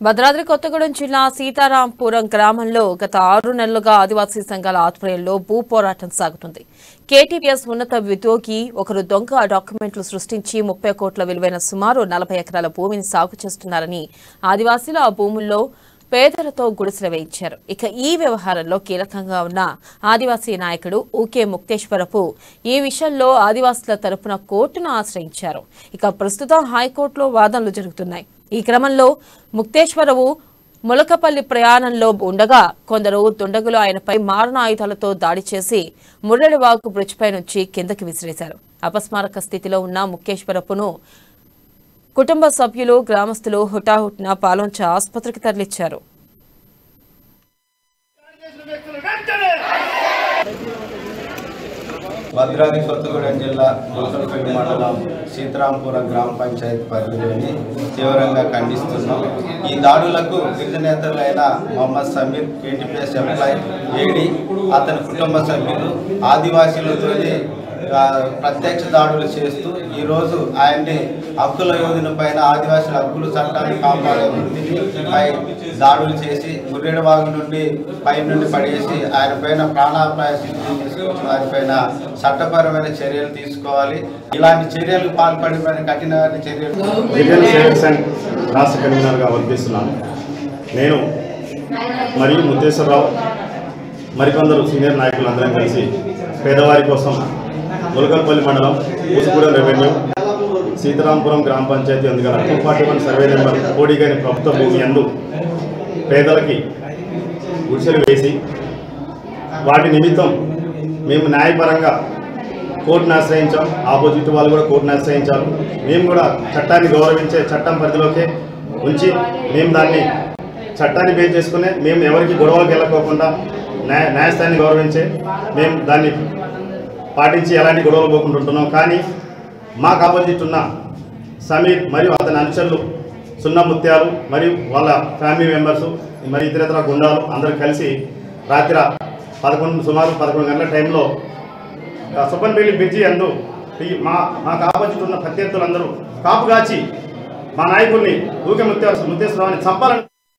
భద్రాద్రి కొత్తగూడెం జిల్లా సీతారాంపురం గ్రామంలో గత 6 నెలలుగా ఆదివాసీ సంఘాల ఆధ్వర్యంలో భూ పోరాటం సాగుతుంది. కేటీపీఎస్ ఉన్నత ఉద్యోగి ఒకరు దొంగ డాక్యుమెంట్లు సృష్టించి 30 కోట్ల విలువైన సుమారు 40 ఎకరాల భూమిని సాగు చేస్తున్నారని ఆదివాసీలు ఆ భూముల్లో పేదలతో గుడిసెలు వేయించారు. ఇక ఈ వ్యవహారంలో కీలకంగా ఉన్న ఆదివాసీ నాయకుడు ఊకే ముక్తేశ్వరపు ఈ విషయంలో ఆదివాసీల తరపున కోర్టును ఆశ్రయించారు. ఇక ప్రస్తుతం హైకోర్టులో వాదనలు జరుగుతున్నాయి. ఈ క్రమంలో ముక్తేశ్వరవు ములకపల్లి ప్రయాణంలో ఉండగా కొందరు దుండగులు ఆయనపై మారణ ఆయుధాలతో దాడి చేసి ముర్రెడివాగు బ్రిడ్జిపై నుంచి కిందకి విసిరేశారు. అపస్మారక స్థితిలో ఉన్న ముక్తేశ్వరపును కుటుంబ సభ్యులు గ్రామస్తులు హుటాహుటిన పాలొంచ ఆసుపత్రికి తరలించారు. భద్రాద్రి కొత్తగూడెం జిల్లా ములకల్పల్లి మండలం సీతారాంపురం గ్రామ పంచాయతీ పరిధిలోని తీవ్రంగా ఖండిస్తున్నాం. ఈ దాడులకు గిరిజనేతలైన Mohammed Sameer, KTPS employee AD, అతని కుటుంబ సభ్యులు ఆదివాసీలతోనే ప్రత్యక్ష దాడులు చేస్తూ ఈరోజు ఆయన్ని హక్కుల యోధుల పైన ఆదివాసీల హక్కుల చట్టాన్ని కాపాడే వృత్తిపై దాడులు చేసి ముర్రెడివాగు నుండి పై నుండి పడేసి ఆయన పైన ప్రాణాపాయ స్థితిని తీసుకొచ్చి వారిపైన చట్టపరమైన చర్యలు తీసుకోవాలి. ఇలాంటి చర్యలకు పాల్పడిన కఠినమైన చర్యలు రాష్ట్ర కన్వీనర్గా వర్తిస్తున్నాను. నేను మరియు ముత్తేశ్వరరావు మరికొందరు సీనియర్ నాయకులు అందరం కలిసి పేదవారి కోసం ములకల్పల్లి మండలం పూసుగూడెం రెవెన్యూ సీతారాంపురం గ్రామ పంచాయతీ అందుకల 241 సర్వే నెంబర్ కోడిగని ప్రభుత్వ భూమి అందు పేదలకి గుడిసెలు వేసి వాటి నిమిత్తం మేము న్యాయపరంగా కోర్టును ఆశ్రయించాం. ఆపోజిట్ వాళ్ళు కూడా కోర్టును ఆశ్రయించారు. మేము కూడా చట్టాన్ని గౌరవించే చట్టం పరిధిలోకే ఉంచి మేము దాన్ని చట్టాన్ని బేస్ చేసుకునే మేము ఎవరికి గొడవలకు వెళ్ళకోకుండా న్యాయస్థానాన్ని గౌరవించే మేము దాన్ని పాటించి ఎలాంటి గొడవలు పోకుండా ఉంటున్నాం. కానీ మాకు ఆపోజిట్ ఉన్న సమీర్ మరియు అతని అనుచరులు సున్నా ముత్యాలు మరియు వాళ్ళ ఫ్యామిలీ మెంబర్సు మరియు ఇతర గుండాలు అందరూ కలిసి రాత్రి సుమారు 11 గంటల టైంలో సుబ్బన్పల్లి బ్రిడ్జి అందు మాకు ఆపోజిట్ ఉన్న ప్రత్యర్థులందరూ కాపుగాచి మా నాయకుడిని ఊకే ముత్తేశ్వరరావుని చంపాలని